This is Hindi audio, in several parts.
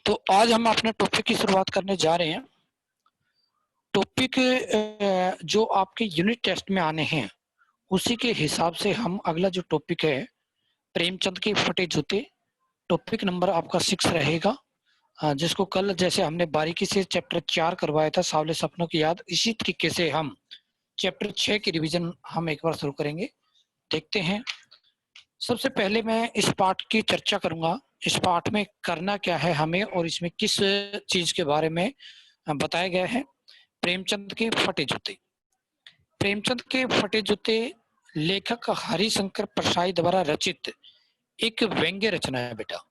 तो आज हम अपने टॉपिक की शुरुआत करने जा रहे हैं। टॉपिक जो आपके यूनिट टेस्ट में आने हैं उसी के हिसाब से हम अगला जो टॉपिक है प्रेमचंद के फटे जूते, टॉपिक नंबर आपका 6 रहेगा। जिसको कल जैसे हमने बारीकी से चैप्टर 4 करवाया था सावले सपनों की याद, इसी तरीके से हम चैप्टर 6 की रिवीजन हम एक बार शुरू करेंगे। देखते हैं। सबसे पहले मैं इस पाठ की चर्चा करूंगा। इस पाठ में करना क्या है हमें और इसमें किस चीज के बारे में बताया गया है। प्रेमचंद के फटे जूते। प्रेमचंद के फटे जूते लेखक हरिशंकर परसाई द्वारा रचित एक व्यंग्य रचना है बेटा।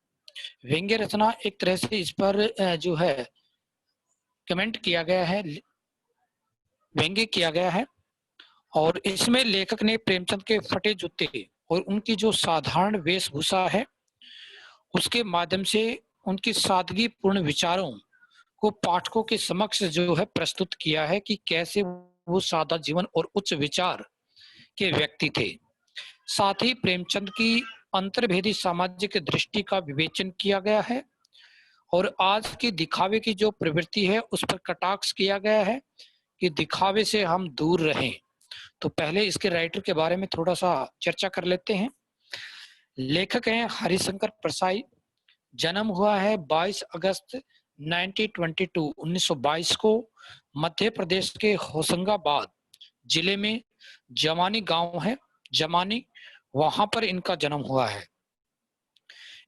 व्यंग्य रचना एक तरह से इस पर जो है कमेंट किया गया है, व्यंग्य किया गया है। और इसमें लेखक ने प्रेमचंद के फटे जूते और उनकी जो साधारण वेशभूषा है उसके माध्यम से उनकी सादगी पूर्ण विचारों को पाठकों के समक्ष जो है प्रस्तुत किया है कि कैसे वो सादा जीवन और उच्च विचार के व्यक्ति थे। साथ ही प्रेमचंद की अंतर्भेदी सामाजिक दृष्टि का विवेचन किया गया है और आज की दिखावे की जो प्रवृत्ति है उस पर कटाक्ष किया गया है कि दिखावे से हम दूर रहें। तो पहले इसके राइटर के बारे में थोड़ा सा चर्चा कर लेते हैं। लेखक हैं हरिशंकर परसाई। जन्म हुआ है 22 अगस्त 1922 को मध्य प्रदेश के होशंगाबाद जिले में जमानी गांव है, जमानी, वहां पर इनका जन्म हुआ है।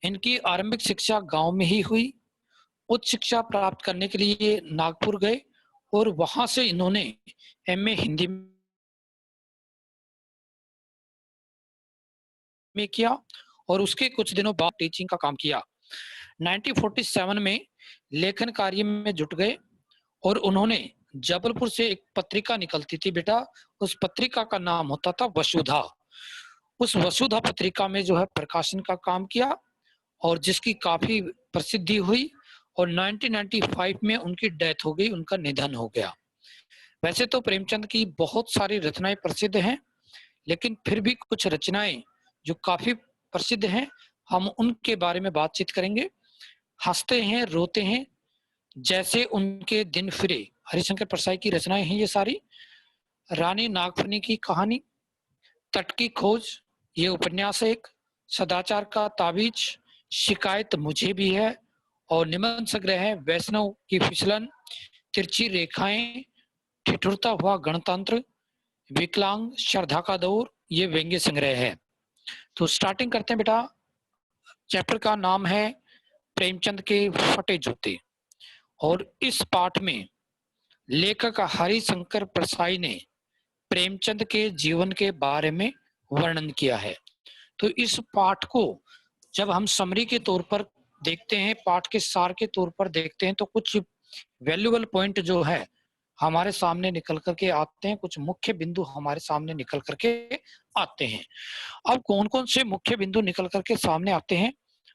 इनकी आरंभिक शिक्षा गांव में ही हुई। उच्च शिक्षा प्राप्त करने के लिए नागपुर गए और वहां से इन्होंने एमए हिंदी में किया और उसके कुछ दिनों बाद टीचिंग का काम किया। 1947 में लेखन कार्य में जुट गए और उन्होंने जबलपुर से एक पत्रिका निकलती थी बेटा, उस पत्रिका का नाम होता था वसुधा। उस वसुधा पत्रिका में जो है प्रकाशन का काम किया और जिसकी काफी प्रसिद्धि हुई और 1995 में उनकी डेथ हो गई, उनका निधन हो गया। वैसे तो प्रेमचंद की बहुत सारी रचनाएं प्रसिद्ध हैं, लेकिन फिर भी कुछ रचनाएं जो काफी प्रसिद्ध हैं हम उनके बारे में बातचीत करेंगे। हंसते हैं रोते हैं, जैसे उनके दिन फिरे, हरिशंकर परसाई की रचनाएं हैं ये सारी। रानी नागफनी की कहानी, तट की खोज, ये उपन्यास है एक। सदाचार का ताबीज, शिकायत मुझे भी है और निबंध संग्रह है वैष्णव की फिसलन, तिरछी रेखाएं, ठिठुरता हुआ गणतंत्र, विकलांग, श्रद्धा का दौर, ये व्यंग्य संग्रह है। तो स्टार्टिंग करते हैं बेटा। चैप्टर का नाम है प्रेमचंद के फटे जूते और इस पाठ में लेखक हरिशंकर परसाई ने प्रेमचंद के जीवन के बारे में वर्णन किया है। तो इस पाठ को जब हम समरी के तौर पर देखते हैं, पाठ के सार के तौर पर देखते हैं, तो कुछ वैल्यूएबल पॉइंट जो है हमारे सामने निकल करके आते हैं, कुछ मुख्य बिंदु हमारे सामने निकल करके आते हैं। अब कौन कौन से मुख्य बिंदु निकल करके सामने आते हैं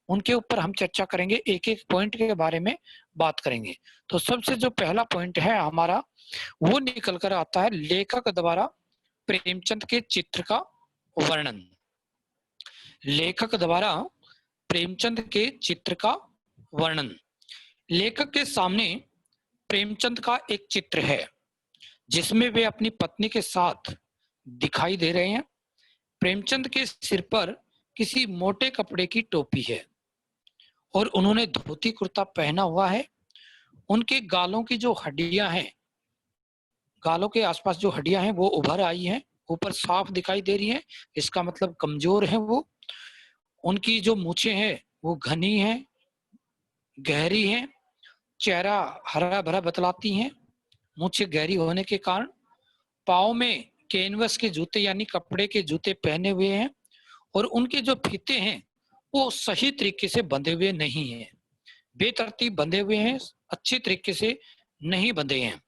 उनके ऊपर हम चर्चा करेंगे, एक एक पॉइंट के बारे में बात करेंगे। तो सबसे जो पहला पॉइंट है हमारा वो निकल कर आता है लेखक द्वारा प्रेमचंद के चित्र का वर्णन। लेखक द्वारा प्रेमचंद के चित्र का वर्णन। लेखक के सामने प्रेमचंद का एक चित्र है जिसमें वे अपनी पत्नी के साथ दिखाई दे रहे हैं। प्रेमचंद के सिर पर किसी मोटे कपड़े की टोपी है और उन्होंने धोती कुर्ता पहना हुआ है। उनके गालों की जो हड्डियां हैं, गालों के आसपास जो हड्डियां हैं वो उभर आई हैं, ऊपर साफ दिखाई दे रही हैं, इसका मतलब कमजोर है वो। उनकी जो मूछें हैं वो घनी हैं, गहरी हैं, चेहरा हरा भरा बतलाती हैं मूछें गहरी होने के कारण। पाँव में कैनवस के जूते यानी कपड़े के जूते पहने हुए हैं और उनके जो फीते हैं वो सही तरीके से बंधे हुए नहीं हैं, बेतरतीब बंधे हुए हैं, अच्छी तरीके से नहीं बंधे हैं।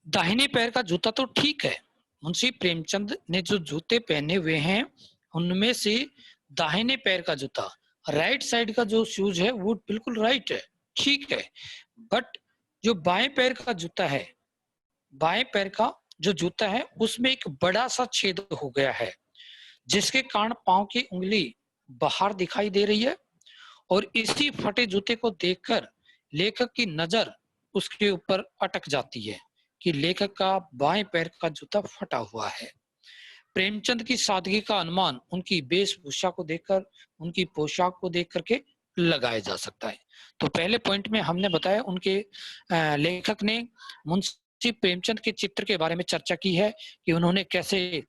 दाहिने पैर का जूता तो ठीक है, मुंशी प्रेमचंद ने जो जूते पहने हुए हैं उनमें से दाहिने पैर का जूता, राइट साइड का जो शूज है वो बिल्कुल राइट है, ठीक है। बट जो बाएं पैर का जूता है, बाएं पैर का जो जूता है उसमें एक बड़ा सा छेद हो गया है जिसके कारण पांव की उंगली बाहर दिखाई दे रही है और इसी फटे जूते को देखकर लेखक की नजर उसके ऊपर अटक जाती है कि लेखक का बाएं पैर का जूता फटा हुआ है। प्रेमचंद की सादगी का अनुमान उनकी वेशभूषा को देखकर, उनकी पोशाक को देख करके लगाया जा सकता है। तो पहले पॉइंट में हमने बताया उनके लेखक ने मुंशी प्रेमचंद के चित्र के बारे में चर्चा की है कि उन्होंने कैसे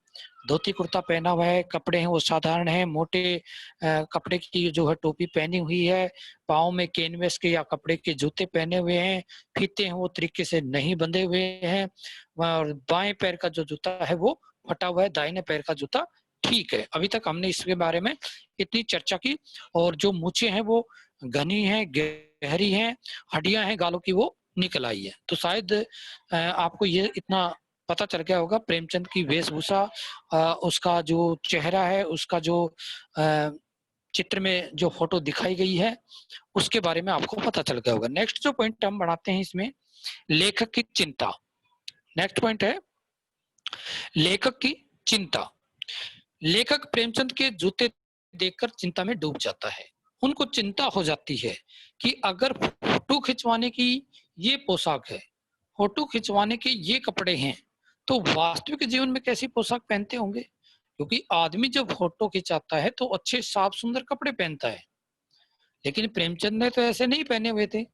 धोती कुर्ता पहना हुआ है, कपड़े हैं वो साधारण हैं, मोटे कपड़े की जो है टोपी पहनी हुई है, पाँव में कैनवस के या कपड़े के जूते पहने हुए हैं, फीते हैं वो तरीके से नहीं बंधे हुए हैं, और बाएं पैर का जो जूता है वो फटा हुआ है, दाहिने पैर का जूता ठीक है। अभी तक हमने इसके बारे में इतनी चर्चा की। और जो मूछें हैं वो घनी हैं, गहरी हैं, हड्डियां हैं गालों की वो निकल आई है। तो शायद आपको ये इतना पता चल गया होगा प्रेमचंद की वेशभूषा, उसका जो चेहरा है, उसका जो चित्र में जो फोटो दिखाई गई है उसके बारे में आपको पता चल गया होगा। नेक्स्ट जो पॉइंट हम बढ़ाते हैं इसमें, लेखक की चिंता। नेक्स्ट पॉइंट है लेखक की चिंता। लेखक प्रेमचंद के जूते देखकर चिंता में डूब जाता है। उनको चिंता हो जाती है कि अगर फोटो खिंचवाने की ये पोशाक है, फोटो खिंचवाने के ये कपड़े हैं, तो वास्तविक जीवन में कैसी पोशाक पहनते होंगे? क्योंकि आदमी जब फोटो खिंचाता है तो अच्छे साफ सुंदर कपड़े पहनता है, लेकिन प्रेमचंद ने तो ऐसे नहीं पहने हुए थे।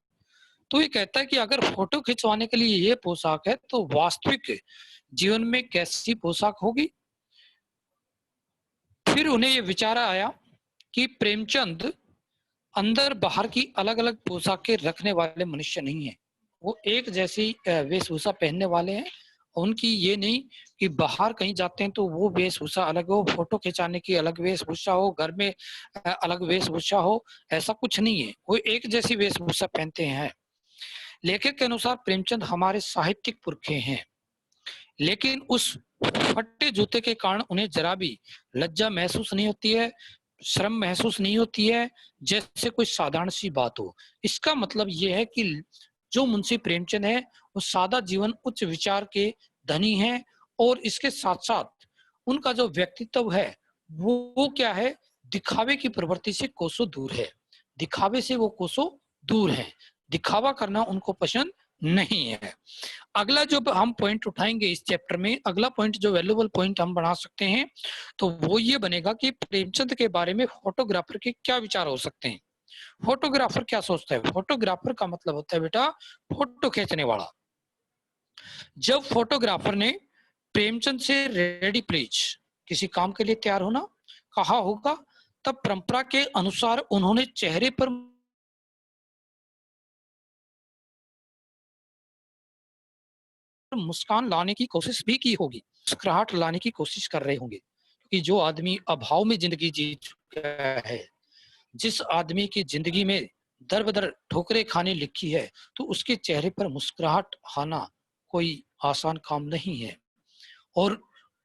तो ये कहता है कि अगर फोटो खिंचवाने के लिए ये पोशाक है तो वास्तविक जीवन में कैसी पोशाक होगी? फिर उन्हें ये विचार आया कि प्रेमचंद अंदर बाहर की अलग अलग पोशाकें रखने वाले मनुष्य नहीं है, वो एक जैसी वेशभूषा पहनने वाले हैं। उनकी ये नहीं कि बाहर कहीं जाते हैं तो वो वेशभूषा अलग हो, फोटो खिंचाने की अलग वेशभूषा हो, घर में अलग वेशभूषा हो, ऐसा कुछ नहीं है, वो एक जैसी वेशभूषा पहनते हैं। लेखक के अनुसार प्रेमचंद हमारे साहित्यिक पुरखे हैं, लेकिन उस फटे जूते के कारण उन्हें जरा भी लज्जा महसूस नहीं होती है, शर्म महसूस नहीं होती है, जैसे कोई साधारण सी बात हो। इसका मतलब यह है कि जो मुंशी प्रेमचंद है वो सादा जीवन उच्च विचार के धनी हैं, और इसके साथ साथ उनका जो व्यक्तित्व है वो क्या है, दिखावे की प्रवृत्ति से कोसों दूर है। दिखावे से वो कोसों दूर है, दिखावा करना उनको पसंद नहीं है। अगला जो हम पॉइंट उठाएंगे इस चैप्टर में, अगला पॉइंट जो वैल्यूएबल पॉइंट हम बना सकते हैं तो वो ये बनेगा कि प्रेमचंद के बारे में फोटोग्राफर के क्या विचार हो सकते हैं। फोटोग्राफर क्या सोचता है? फोटोग्राफर का मतलब होता है बेटा फोटो खींचने वाला। जब फोटोग्राफर ने प्रेमचंद से रेडी प्लीज, किसी काम के लिए तैयार होना, कहा होगा, तब परंपरा के अनुसार उन्होंने चेहरे पर मुस्कान लाने की कोशिश भी की होगी, मुस्कुराहट लाने की कोशिश कर रहे होंगे, क्योंकि जो आदमी अभाव में जिंदगी जी चुका है, जिस आदमी की जिंदगी में दर बदर ठोकरें खाने लिखी है, तो उसके चेहरे पर मुस्कुराहट आना कोई आसान काम नहीं है। और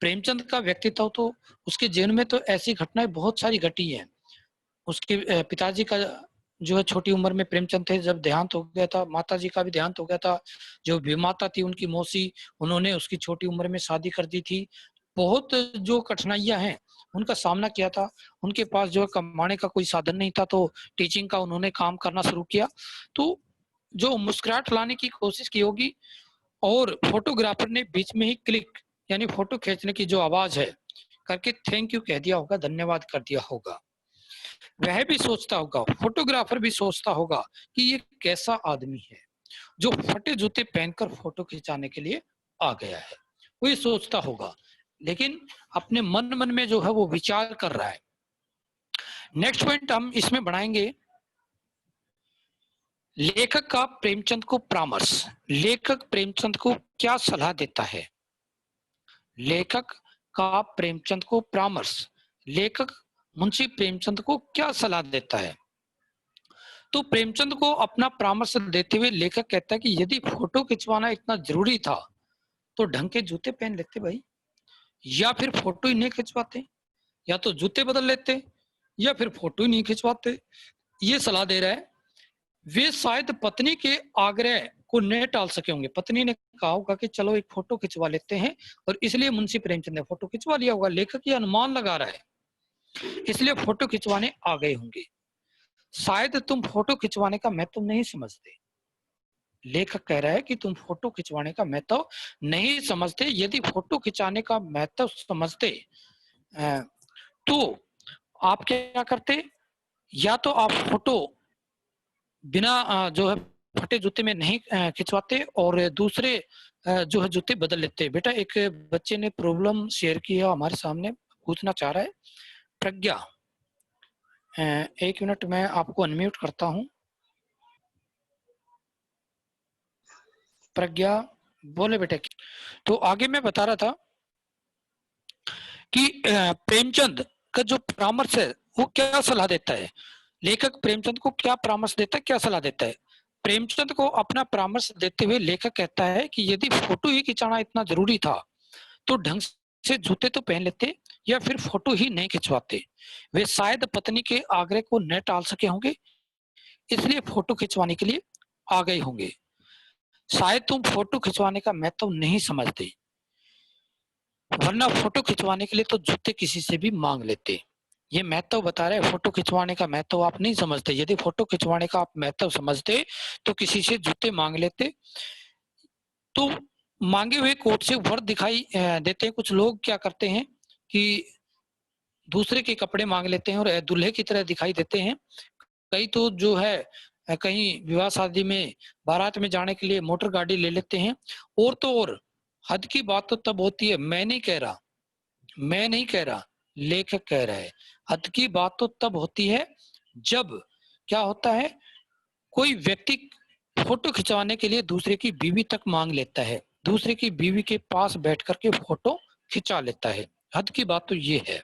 प्रेमचंद का व्यक्तित्व तो, उसके जीवन में तो ऐसी घटनाएं बहुत सारी घटी हैं। उसके पिताजी का जो है छोटी उम्र में प्रेमचंद थे जब देहांत हो गया था, माताजी का भी देहांत हो गया था। जो विमाता थी उनकी मौसी, उन्होंने उसकी छोटी उम्र में शादी कर दी थी। बहुत जो कठिनाइयां हैं उनका सामना किया था। उनके पास जो है कमाने का कोई साधन नहीं था, तो टीचिंग का उन्होंने काम करना शुरू किया। तो जो मुस्कुराहट लाने की कोशिश की होगी, और फोटोग्राफर ने बीच में ही क्लिक यानी फोटो खींचने की जो आवाज है करके थैंक यू कह दिया होगा, धन्यवाद कर दिया होगा। वह भी सोचता होगा, फोटोग्राफर भी सोचता होगा कि ये कैसा आदमी है जो फटे जूते पहनकर फोटो खिंचाने के लिए आ गया है, वो ये सोचता होगा, लेकिन अपने मन मन में जो है वो विचार कर रहा है। नेक्स्ट पॉइंट हम इसमें बढ़ाएंगे, लेखक का प्रेमचंद को परामर्श। लेखक प्रेमचंद को क्या सलाह देता है? लेखक का प्रेमचंद को परामर्श, लेखक मुंशी प्रेमचंद को क्या सलाह देता है? तो प्रेमचंद को अपना परामर्श देते हुए लेखक कहता है कि यदि फोटो खिंचवाना इतना जरूरी था तो ढंग के जूते पहन लेते भाई, या फिर फोटो ही नहीं खिंचवाते, या तो जूते बदल लेते, या फिर फोटो ही नहीं खिंचवाते। ये सलाह दे रहा है। वे शायद पत्नी के आग्रह को न टाल सके होंगे। पत्नी ने कहा होगा कि चलो एक फोटो खिंचवा लेते हैं, और इसलिए मुंशी प्रेमचंद ने फोटो खिंचवा लिया होगा। लेखक ये अनुमान लगा रहा है, इसलिए फोटो खिंचवाने आ गए होंगे। शायद तुम फोटो खिंचवाने का महत्व नहीं समझते। लेखक कह रहा है कि तुम फोटो खिंचवाने का महत्व नहीं समझते। यदि फोटो खिंचाने का महत्व समझते तो आप क्या करते, या तो आप फोटो बिना जो है फटे जूते में नहीं खिंचवाते और दूसरे जो है जूते बदल लेते। बेटा एक बच्चे ने प्रॉब्लम शेयर किया हमारे सामने, पूछना चाह रहा है। प्रज्ञा, एक मिनट मैं आपको अनम्यूट करता हूं। प्रज्ञा बोले बेटा। तो आगे मैं बता रहा था कि प्रेमचंद का जो परामर्श है वो क्या सलाह देता है। लेखक प्रेमचंद को क्या परामर्श देता है, क्या सलाह देता है। प्रेमचंद को अपना परामर्श देते हुए लेखक कहता है कि यदि फोटो ही खिंचाना इतना जरूरी था तो ढंग से जूते तो पहन लेते या फिर फोटो ही नहीं खिंचवाते। वे शायद पत्नी के आग्रह को न टाल सके होंगे, इसलिए फोटो खिंचवाने के लिए आ गए होंगे। शायद तुम फोटो खिंचवाने का महत्व नहीं समझते, वरना फोटो खिंचवाने के लिए तो जूते किसी से भी मांग लेते। ये महत्व बता रहे, फोटो खिंचवाने का महत्व आप नहीं समझते। यदि फोटो खिंचवाने का आप महत्व समझते तो किसी से जूते मांग लेते। तो मांगे हुए कोट से वर्द दिखाई देते हैं। कुछ लोग क्या करते हैं कि दूसरे के कपड़े मांग लेते हैं और दूल्हे की तरह दिखाई देते हैं। कई तो जो है कहीं विवाह शादी में बारात में जाने के लिए मोटर गाड़ी ले लेते हैं। और तो और हद की बात तो तब होती है, मैं नहीं कह रहा, लेखक कह रहा है, हद की बात तो तब होती है जब क्या होता है, कोई व्यक्ति फोटो खिंचवाने के लिए दूसरे की बीवी तक मांग लेता है, दूसरे की बीवी के पास बैठ करके फोटो खिंचा लेता है। हद की बात तो ये है।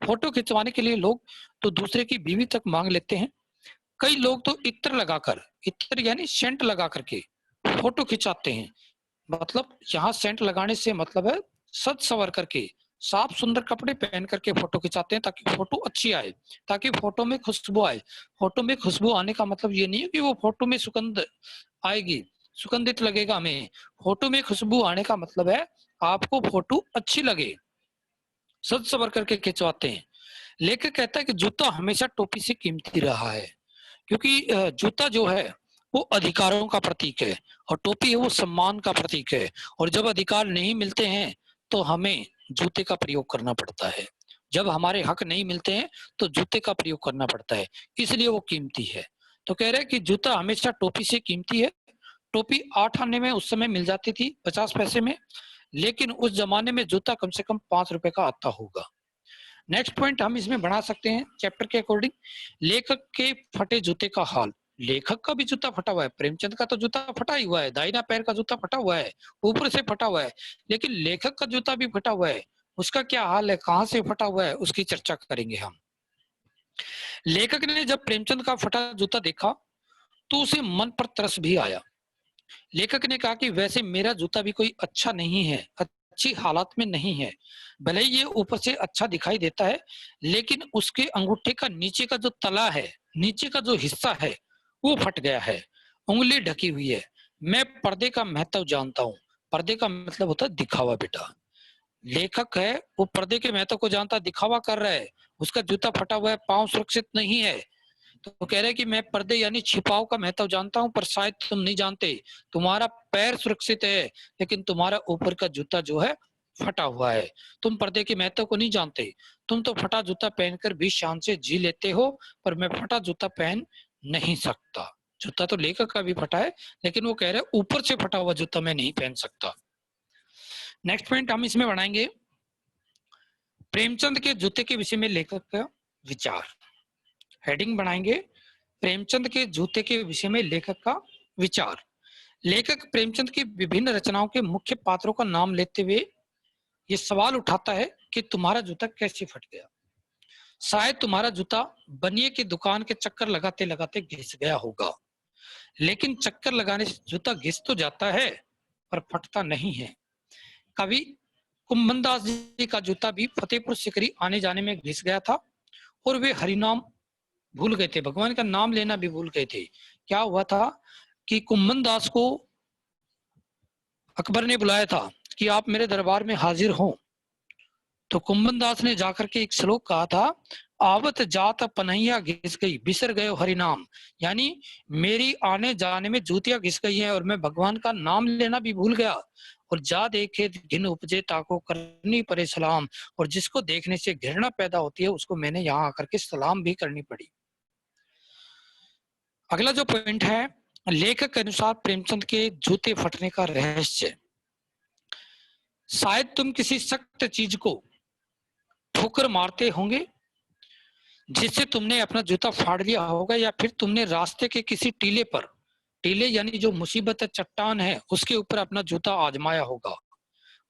फोटो खिंचवाने के लिए लोग तो दूसरे की बीवी तक मांग लेते हैं। कई लोग तो इत्र लगाकर, इत्र यानी सेंट लगा करके फोटो खिंचाते हैं। मतलब यहाँ सेंट लगाने से मतलब है सज संवर करके, साफ सुंदर कपड़े पहन करके फोटो खिंचाते हैं ताकि फोटो अच्छी आए, ताकि फोटो में खुशबू आए। फोटो में खुशबू आने का मतलब ये नहीं है कि वो फोटो में सुगंध आएगी, सुगंधित लगेगा हमें। फोटो में खुशबू आने का मतलब है आपको फोटो अच्छी लगे, सज संवर करके खिंचवाते हैं। लेखक कहता है कि जूता हमेशा टोपी से कीमती रहा है, क्योंकि जूता जो है वो अधिकारों का प्रतीक है और टोपी है वो सम्मान का प्रतीक है। और जब अधिकार नहीं मिलते हैं तो हमें जूते का प्रयोग करना पड़ता है। जब हमारे हक नहीं मिलते हैं तो जूते का प्रयोग करना पड़ता है, इसलिए वो कीमती है। तो कह रहे हैं कि जूता हमेशा टोपी से कीमती है। टोपी 8 आने में उस समय मिल जाती थी 50 पैसे में, लेकिन उस जमाने में जूता कम से कम 5 रुपए का आता होगा। नेक्स्ट पॉइंट हम इसमें बढ़ा सकते हैं चैप्टर के अकॉर्डिंग, लेखक के फटे जूते का हाल। लेखक का भी जूता फटा हुआ है, प्रेमचंद का तो जूता फटा ही हुआ है, दाहिना पैर का जूता फटा हुआ है, ऊपर से फटा हुआ है। लेकिन लेखक का जूता भी फटा हुआ है, उसका क्या हाल है, कहां से फटा हुआ है, उसकी चर्चा करेंगे हम। लेखक ने जब प्रेमचंद का फटा जूता देखा तो उसे मन पर तरस भी आया। लेखक ने कहा कि वैसे मेरा जूता भी कोई अच्छा नहीं है, अच्छी हालत में नहीं है। भले ही ये ऊपर से अच्छा दिखाई देता है, लेकिन उसके अंगूठे का नीचे का जो तला है, नीचे का जो हिस्सा है वो फट गया है, उंगली ढकी हुई है। मैं पर्दे का महत्व जानता हूँ। पर्दे का मतलब होता है दिखावा बेटा। लेखक है वो पर्दे के महत्व को जानता, दिखावा कर रहा है। उसका जूता फटा हुआ है, पांव सुरक्षित नहीं है, तो कह रहे हैं कि मैं पर्दे यानी छिपाव का महत्व जानता हूं, पर शायद तुम नहीं जानते। तुम्हारा पैर सुरक्षित है, लेकिन तुम्हारा ऊपर का जूता जो है फटा हुआ है। तुम पर्दे के महत्व को नहीं जानते। तुम तो फटा जूता पहनकर भी शान से जी लेते हो, पर मैं फटा जूता पहन नहीं सकता। जूता तो लेखक का भी फटा है, लेकिन वो कह रहे हैं ऊपर से फटा हुआ जूता मैं नहीं पहन सकता। नेक्स्ट पॉइंट हम इसमें बढ़ाएंगे, प्रेमचंद के जूते के विषय में लेखक का विचार। हेडिंग बनाएंगे, प्रेमचंद के जूते के विषय में लेखक का विचार। लेखक प्रेमचंद की विभिन्न रचनाओं के मुख्य पात्रों का नाम लेते हुए ये सवाल उठाता है कि तुम्हारा जूता कैसे फट गया। शायद तुम्हारा जूता बनिए की दुकान के चक्कर लगाते लगाते घिस गया होगा, लेकिन चक्कर लगाने से जूता घिस तो जाता है पर फटता नहीं है। कवि कुंभनदास जी का जूता भी फतेहपुर सिकरी आने जाने में घिस गया था और वे हरिनाम भूल गए थे, भगवान का नाम लेना भी भूल गए थे। क्या हुआ था कि कुंभन दास को अकबर ने बुलाया था कि आप मेरे दरबार में हाजिर हो। तो कुंभन दास ने जाकर के एक श्लोक कहा था, आवत जात पनैया घिस गई बिसर गयो हरि नाम, यानी मेरी आने जाने में जूतियां घिस गई हैं और मैं भगवान का नाम लेना भी भूल गया। और जा देखे घिन उपजे ताको करनी पड़े सलाम, और जिसको देखने से घृणा पैदा होती है उसको मैंने यहाँ आकर के सलाम भी करनी पड़ी। अगला जो पॉइंट है, लेखक के अनुसार प्रेमचंद के जूते फटने का रहस्य। शायद तुम किसी सख्त चीज को ठोकर मारते होंगे जिससे तुमने अपना जूता फाड़ लिया होगा, या फिर तुमने रास्ते के किसी टीले पर, टीले यानी जो मुसीबत चट्टान है उसके ऊपर अपना जूता आजमाया होगा।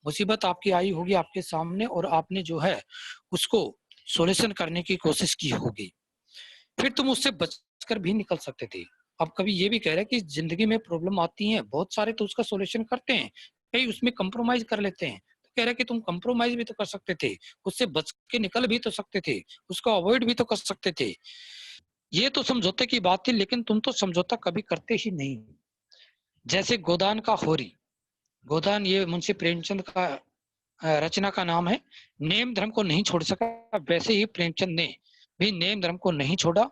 मुसीबत आपकी आई होगी आपके सामने और आपने जो है उसको सॉल्यूशन करने की कोशिश की होगी, फिर तुम उससे बचकर भी निकल सकते थे। अब कभी ये भी कह रहे हैं कि जिंदगी में प्रॉब्लम आती है बहुत सारे, तो उसका सॉल्यूशन करते हैं, कई उसमें कंप्रोमाइज कर लेते हैं। तो कह रहे हैं कि तुम कंप्रोमाइज भी तो कर सकते थे, उससे बच के निकल भी तो सकते थे, उसको अवॉइड भी तो कर सकते थे। ये तो समझौते की बात थी, लेकिन तुम तो समझौता कभी करते ही नहीं। जैसे गोदान का होरी, गोदान ये मुंशी प्रेमचंद का रचना का नाम है। नेम धर्म को नहीं छोड़ सका, वैसे ही प्रेमचंद ने भी नेम धर्म को नहीं छोड़ा।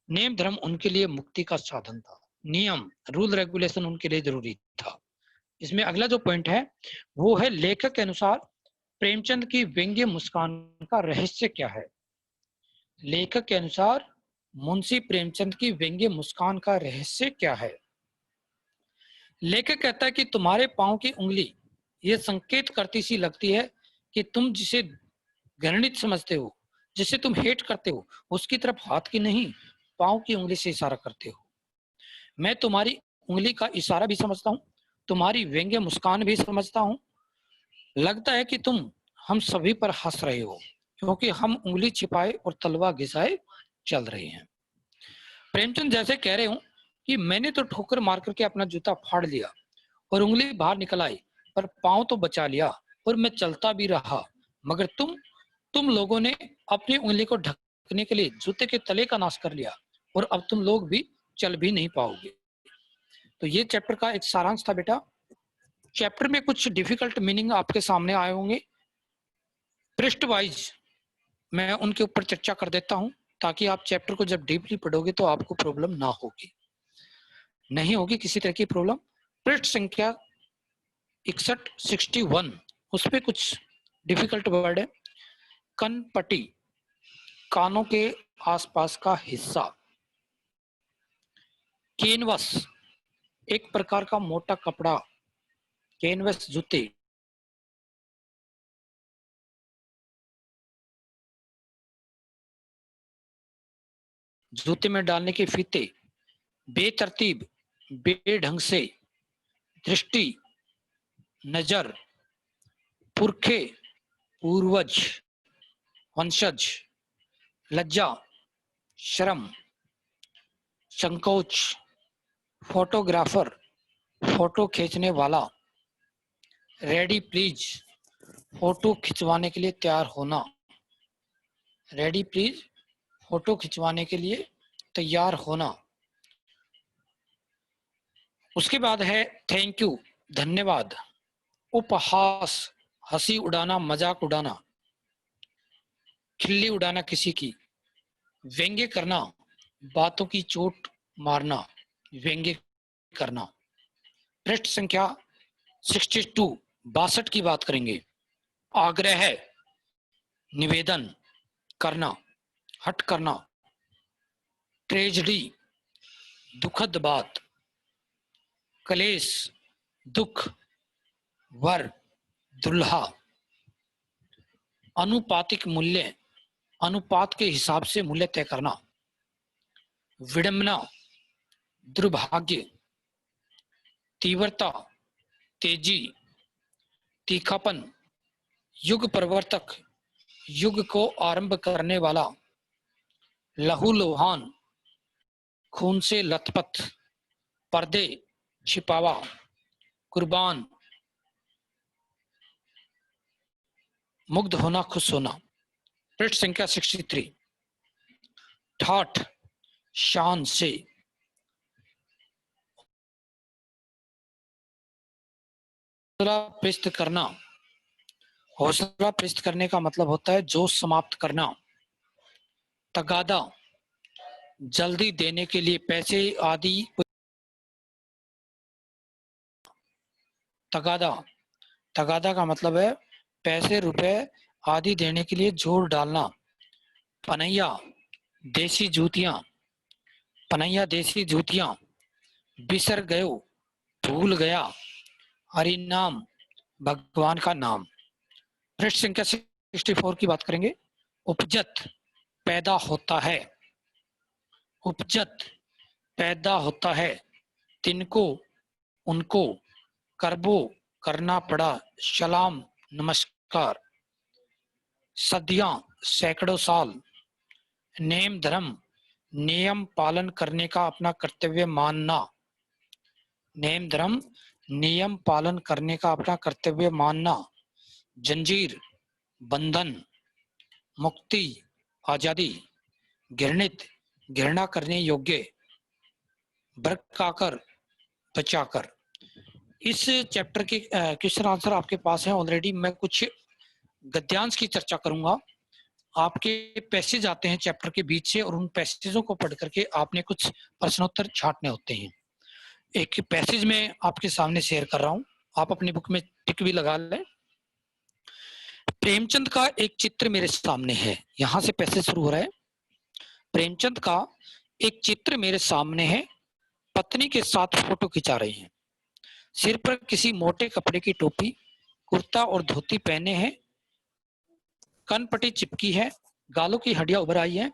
नेम धर्म उनके लिए मुक्ति का साधन था, नियम रूल रेगुलेशन उनके लिए जरूरी था। इसमें अगला जो पॉइंट है वो है, लेखक के अनुसार प्रेमचंद की व्यंग्य मुस्कान का रहस्य क्या है। लेखक के अनुसार मुंशी प्रेमचंद की व्यंग्य मुस्कान का रहस्य क्या है। लेखक कहता है कि तुम्हारे पांव की उंगली ये संकेत करती सी लगती है कि तुम जिसे घृणित समझते हो, जिसे तुम हेट करते हो, उसकी तरफ हाथ की नहीं पांव की उंगली से इशारा करते हो। मैं तुम्हारी उंगली का इशारा भी समझता हूँ, तुम्हारी व्यंग्य मुस्कान भी समझता हूँ। लगता है कि तुम हम सभी पर हंस रहे हो, क्योंकि हम उंगली छिपाए और तलवा घिसाए चल रहे हैं। प्रेमचंद जैसे कह रहे हो कि मैंने तो ठोकर मार करके अपना जूता फाड़ लिया और उंगली बाहर निकल आई, पर पांव तो बचा लिया और मैं चलता भी रहा, मगर तुम लोगों ने अपनी उंगली को ढकने के लिए जूते के तले का नाश कर लिया और अब तुम लोग भी चल भी नहीं पाओगे। तो ये चैप्टर का एक सारांश था बेटा। चैप्टर में कुछ डिफिकल्ट मीनिंग आपके सामने आए होंगे, पृष्ठ वाइज मैं उनके ऊपर चर्चा कर देता हूं, ताकि आप चैप्टर को जब डीपली पढ़ोगे तो आपको प्रॉब्लम ना होगी, नहीं होगी किसी तरह की प्रॉब्लम। पृष्ठ संख्या 61 उस पे कुछ डिफिकल्ट वर्ड है। कनपटी, कानों के आसपास का हिस्सा। कैनवस, एक प्रकार का मोटा कपड़ा। कैनवस जूते। जूते में डालने के फीते। बेतरतीब, बेढंग से। दृष्टि, नजर। पुरखे, पूर्वज, वंशज। लज्जा, शर्म। संकोच, फोटोग्राफर, फोटो खींचने वाला। रेडी प्लीज, फोटो खिंचवाने के लिए तैयार होना। रेडी प्लीज, फोटो खिंचवाने के लिए तैयार होना। उसके बाद है थैंक यू, धन्यवाद। उपहास, हंसी उड़ाना, मजाक उड़ाना, खिल्ली उड़ाना किसी की। व्यंग्य करना, बातों की चोट मारना, व्यंग्य करना। पृष्ठ संख्या 62 की बात करेंगे। आग्रह, निवेदन करना, हट करना। ट्रेजेडी, दुखद बात। कलेश, दुख। वर, दुल्हा। अनुपातिक मूल्य, अनुपात के हिसाब से मूल्य तय करना। विडंबना, दुर्भाग्य। तीव्रता, तेजी। तीखापन, युग परिवर्तक, युग को आरंभ करने वाला। लहूलुहान, खून से लथपथ। पर्दे, छिपावा। कुर्बान, मुग्ध होना, खुश होना। पृष्ठ संख्या 63। ठाठ, शान से। प्रस्त करना, हौसला पृष्ठ करने का मतलब होता है जोश समाप्त करना। तगादा, जल्दी देने के लिए पैसे आदि। तगादा, तगादा का मतलब है पैसे रुपए आदि देने के लिए जोर डालना। पनैया, देसी जूतियां। पनैया, देसी जूतियां। बिसर गयो, भूल गया। हरि नाम, भगवान का नाम। पृष्ठ संख्या 64 की बात करेंगे। उपजत, पैदा होता है। उपजत, पैदा होता है। तिनको, उनको। करबो, करना पड़ा। सलाम, नमस्कार। सदियां, सैकड़ों साल। नेम धर्म, नियम पालन करने का अपना कर्तव्य मानना। नेम धर्म, नियम पालन करने का अपना कर्तव्य मानना। जंजीर, बंधन। मुक्ति, आजादी। घृणित, घृणा करने योग्य। बरकाकर, बचाकर। इस चैप्टर के क्वेश्चन आंसर आपके पास है ऑलरेडी। मैं कुछ गद्यांश की चर्चा करूंगा। आपके पैसेज आते हैं चैप्टर के बीच से और उन पैसेजों को पढ़ करके आपने कुछ प्रश्नोत्तर छांटने होते हैं। एक पैसेज में आपके सामने शेयर कर रहा हूं, आप अपनी बुक में टिक भी लगा लें। प्रेमचंद का एक चित्र मेरे सामने है, यहां से पैसेज शुरू हो रहा है। प्रेमचंद का एक चित्र मेरे सामने है, पत्नी के साथ फोटो खिंचा रहे हैं। सिर पर किसी मोटे कपड़े की टोपी, कुर्ता और धोती पहने हैं। कनपट्टी चिपकी है, गालों की हड्डियां उभर आई हैं,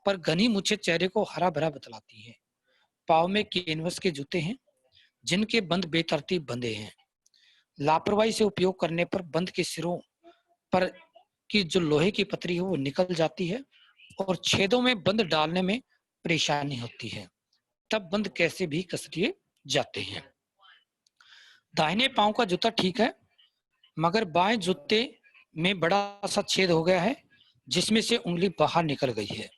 पर घनी मूछें चेहरे को हरा भरा बतलाती हैं। पाँव में कैनवस के जूते हैं, जिनके बंद बेतरतीब बंधे हैं। लापरवाही से उपयोग करने पर बंद के सिरों पर की जो लोहे की पतरी है वो निकल जाती है और छेदों में बंद डालने में परेशानी होती है। तब बंद कैसे भी कस लिए जाते हैं। दाहिने पांव का जूता ठीक है, मगर बाएं जूते में बड़ा सा छेद हो गया है, जिसमें से उंगली बाहर निकल गई है।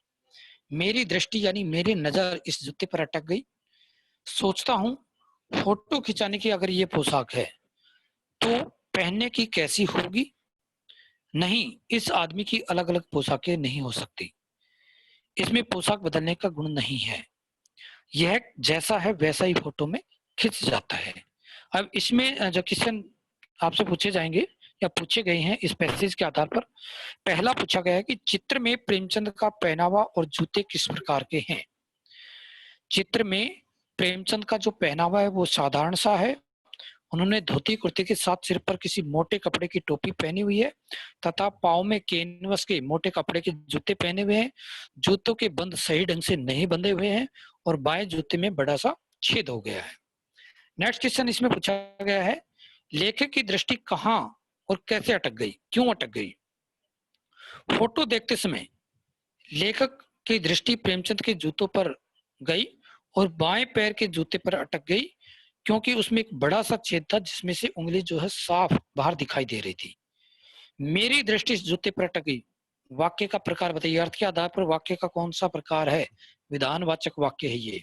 मेरी दृष्टि यानी मेरी नजर इस जूते पर अटक गई। सोचता हूँ, फोटो खिंचाने की अगर ये पोशाक है तो पहनने की कैसी होगी। नहीं, इस आदमी की अलग अलग पोशाकें नहीं हो सकती। इसमें पोशाक बदलने का गुण नहीं है। यह जैसा है वैसा ही फोटो में खिंच जाता है। अब इसमें जो क्वेश्चन आपसे पूछे जाएंगे या पूछे गए हैं इस पैसेज के आधार पर, पहला पूछा गया है कि चित्र में प्रेमचंद का पहनावा और जूते किस प्रकार के हैं। चित्र में प्रेमचंद का जो पहनावा है वो साधारण सा है। उन्होंने धोती कुर्ते के साथ सिर पर किसी मोटे कपड़े की टोपी पहनी हुई है तथा पाँव में कैनवस के मोटे कपड़े के जूते पहने हुए हैं। जूतों के बंद सही ढंग से नहीं बंधे हुए हैं और बाएं जूते में बड़ा सा छेद हो गया है। नेक्स्ट क्वेश्चन इसमें पूछा गया है, लेखक की दृष्टि कहाँ और कैसे अटक गई, क्यों अटक गई। फोटो देखते समय लेखक की दृष्टि प्रेमचंद के जूतों पर गई और बाएं पैर के जूते पर अटक गई, क्योंकि उसमें एक बड़ा सा छेद था जिसमें से उंगली जो है साफ बाहर दिखाई दे रही थी। मेरी दृष्टि इस जूते पर अटक गई। वाक्य का प्रकार बताइए, अर्थ के आधार पर वाक्य का कौन सा प्रकार है। विधानवाचक वाक्य है ये।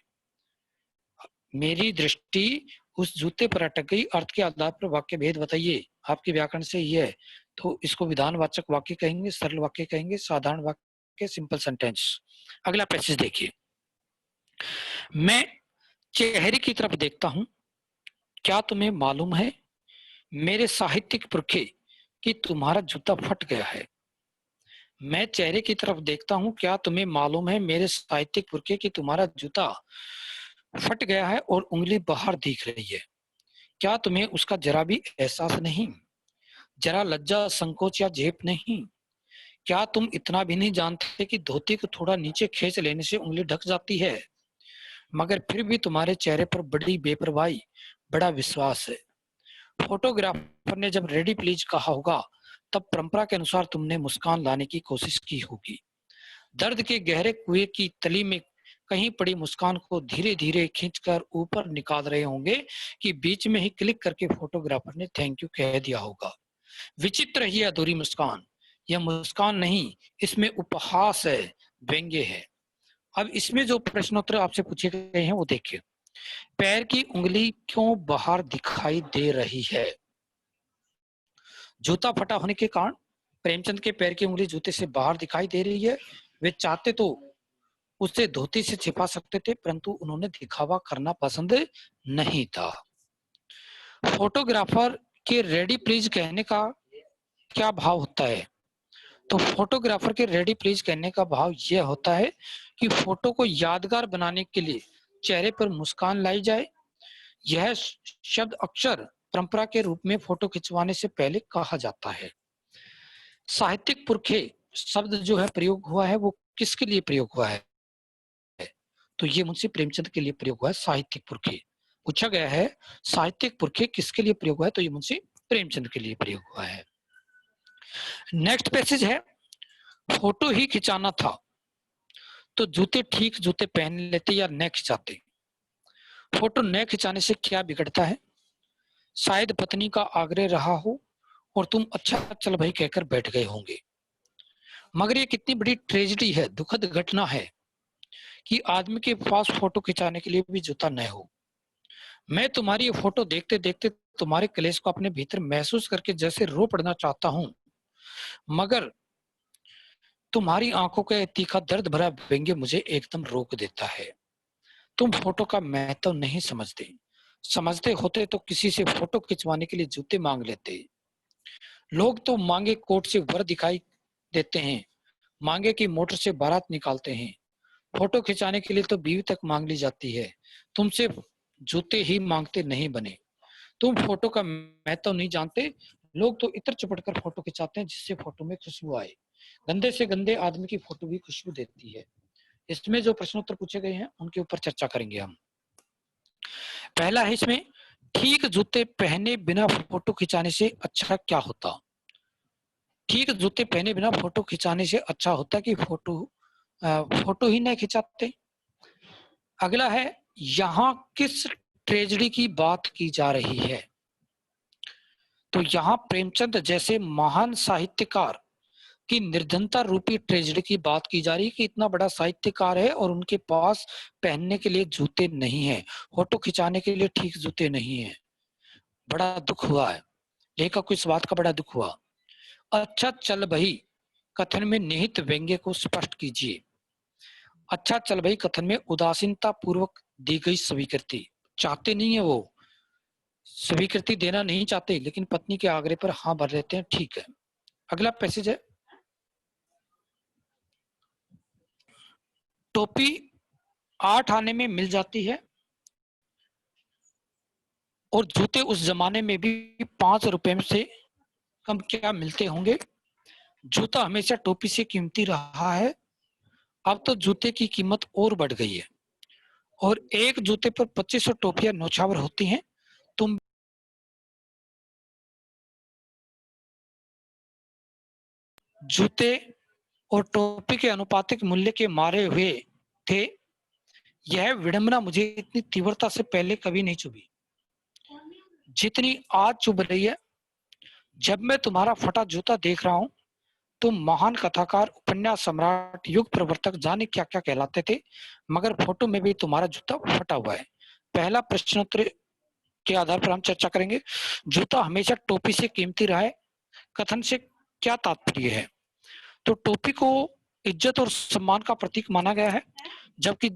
मेरी दृष्टि उस जूते पर अटक गई, अर्थ के आधार पर वाक्य भेद बताइए। आपके व्याकरण से ये है तो इसको विधानवाचक वाक्य कहेंगे, सरल वाक्य कहेंगे, साधारण वाक्य, सिंपल सेंटेंस। अगला पैसेज देखिए। मैं चेहरे की तरफ देखता हूं, क्या तुम्हें मालूम है मेरे साहित्यिक पुरखे कि तुम्हारा जूता फट गया है। मैं चेहरे की तरफ देखता हूं, क्या तुम्हें मालूम है मेरे साहित्यिक पुरखे कि तुम्हारा जूता फट गया है और उंगली बाहर दिख रही है। क्या तुम्हें उसका जरा भी एहसास नहीं, जरा लज्जा संकोच या झेप नहीं। क्या तुम इतना भी नहीं जानते कि धोती को थोड़ा नीचे खींच लेने से उंगली ढक जाती है, मगर फिर भी तुम्हारे चेहरे पर बड़ी बेपरवाही, बड़ा विश्वास है। फोटोग्राफर ने जब रेडी प्लीज कहा होगा तब परंपरा के अनुसार तुमने मुस्कान लाने की कोशिश की होगी। दर्द के गहरे कुएं की तली में कहीं पड़ी मुस्कान को धीरे धीरे खींचकर ऊपर निकाल रहे होंगे कि बीच में ही क्लिक करके फोटोग्राफर ने थैंक यू कह दिया होगा। विचित्र ही अधूरी मुस्कान, यह मुस्कान नहीं, इसमें उपहास है, व्यंग्य है। अब इसमें जो प्रश्नोत्तर आपसे पूछे गए हैं वो देखिए। पैर की उंगली क्यों बाहर दिखाई दे रही है। जूता फटा होने के कारण प्रेमचंद के पैर की उंगली जूते से बाहर दिखाई दे रही है। वे चाहते तो उसे धोती से छिपा सकते थे, परंतु उन्होंने दिखावा करना पसंद नहीं था। फोटोग्राफर के रेडी प्लीज कहने का क्या भाव होता है? तो फोटोग्राफर के रेडी प्लीज कहने का भाव यह होता है कि फोटो को यादगार बनाने के लिए चेहरे पर मुस्कान लाई जाए। यह शब्द अक्सर परंपरा के रूप में फोटो खिंचवाने से पहले कहा जाता है। साहित्यिक पुरखे शब्द जो है प्रयोग हुआ है वो किसके लिए प्रयोग हुआ है? तो ये मुंशी प्रेमचंद के लिए प्रयोग हुआ है। साहित्यिक पुरखे पूछा गया है, साहित्यिक पुरखे किसके लिए प्रयोग हुआ है? तो ये मुंशी प्रेमचंद के लिए प्रयोग हुआ है। नेक्स्ट पैसेज है, फोटो ही खिंचाना था तो जूते ठीक जूते पहन लेते या न खिंचाते। फोटो न खिंचाने से क्या बिगड़ता है? शायद पत्नी का आग्रह रहा हो और तुम अच्छा चल भाई कहकर बैठ गए होंगे। मगर ये कितनी बड़ी ट्रेजेडी है, दुखद घटना है कि आदमी के पास फोटो खिंचाने के लिए भी जूता न हो। मैं तुम्हारी ये फोटो देखते देखते तुम्हारे कलेश को अपने भीतर महसूस करके जैसे रो पड़ना चाहता हूं, मगर तुम्हारी आंखों का तीखा दर्द भरा व्यंग्य मुझे एकदम रोक देता है। तुम फोटो का महत्व नहीं समझते। समझते होते तो किसी से फोटो खिंचवाने के लिए जूते मांग लेते। लोग तो मांगे कोट से वर दिखाई देते हैं, मांगे की मोटर से बारात निकालते हैं। फोटो खिंचाने के लिए तो बीवी तक मांग ली जाती है। तुमसे जूते ही मांगते नहीं बने। तुम फोटो का महत्व नहीं जानते। लोग तो इत्र चिपट कर फोटो खिंचाते हैं जिससे फोटो में खुशबू आए। गंदे से गंदे आदमी की फोटो भी खुशबू देती है। इसमें जो प्रश्नोत्तर पूछे गए हैं उनके ऊपर चर्चा करेंगे हम। पहला है इसमें, ठीक जूते पहने बिना फोटो खिंचाने से अच्छा क्या होता? ठीक जूते पहने बिना फोटो खिंचाने से अच्छा होता कि फोटो ही नहीं खिंचाते। अगला है, यहाँ किस ट्रेजेडी की बात की जा रही है? तो यहाँ प्रेमचंद जैसे महान साहित्यकार की निर्धनता रूपी ट्रेजेडी की बात की जा रही है कि इतना बड़ा साहित्यकार है और उनके पास पहनने के लिए जूते नहीं है, फोटो खिंचाने के लिए ठीक जूते नहीं है। बड़ा दुख हुआ है, लेखक को इस बात का बड़ा दुख हुआ। अच्छा चल भाई कथन में निहित व्यंग्य को स्पष्ट कीजिए। अच्छा चल भाई कथन में उदासीनता पूर्वक दी गई स्वीकृति, चाहते नहीं है वो, स्वीकृति देना नहीं चाहते, लेकिन पत्नी के आग्रह पर हाँ भर लेते हैं, ठीक है। अगला पैसेज है, टोपी 8 आने में मिल जाती है और जूते उस जमाने में भी 5 रुपए से कम क्या मिलते होंगे। जूता हमेशा टोपी से कीमती रहा है, अब तो जूते की कीमत और बढ़ गई है और एक जूते पर 2500 टोपियां नौछावर होती हैं। तुम जूते और टोपी के अनुपातिक मूल्य के मारे हुए थे। यह विडंबना मुझे इतनी तीव्रता से पहले कभी नहीं चुभी जितनी आज चुभ रही है। जब मैं तुम्हारा फटा जूता देख रहा हूं, तुम महान कथाकार, उपन्यास सम्राट, युग प्रवर्तक, जाने क्या क्या कहलाते थे, मगर फोटो में भी तुम्हारा जूता फटा हुआ है। पहला प्रश्नोत्तर के आधार पर हम चर्चा करेंगे। जूता हमेशा टोपी से कीमती रहा है, कथन से क्या तात्पर्य है? तो टोपी को इज्जत और सम्मान का प्रतीक माना गया है, जबकि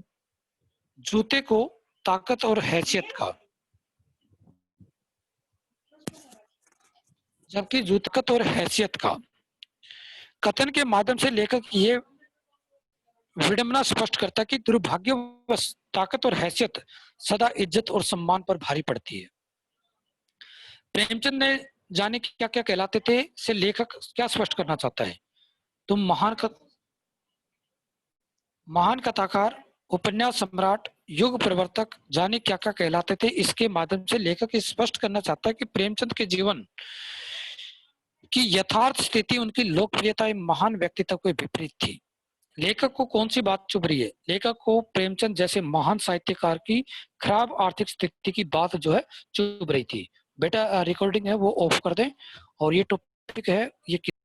जूते को ताकत और हैसियत का, कथन के माध्यम से लेखक ये विडंबना स्पष्ट करता है कि दुर्भाग्यवश ताकत और हैसियत सदा इज्जत और सम्मान पर भारी पड़ती है। प्रेमचंद ने जाने क्या क्या कहलाते थे से लेखक क्या स्पष्ट करना चाहता है? तुम महान कथाकार, उपन्यास सम्राट, युग प्रवर्तक, जाने क्या क्या कहलाते थे, इसके माध्यम से लेखक स्पष्ट करना चाहता है कि प्रेमचंद के जीवन की यथार्थ स्थिति उनकी लोकप्रियता एवं महान व्यक्तित्व के विपरीत थी। लेखक को कौन सी बात चुभ रही है? लेखक को प्रेमचंद जैसे महान साहित्यकार की खराब आर्थिक स्थिति की बात जो है चुभ रही थी। बेटा रिकॉर्डिंग है वो ऑफ कर दें। और ये टॉपिक है ये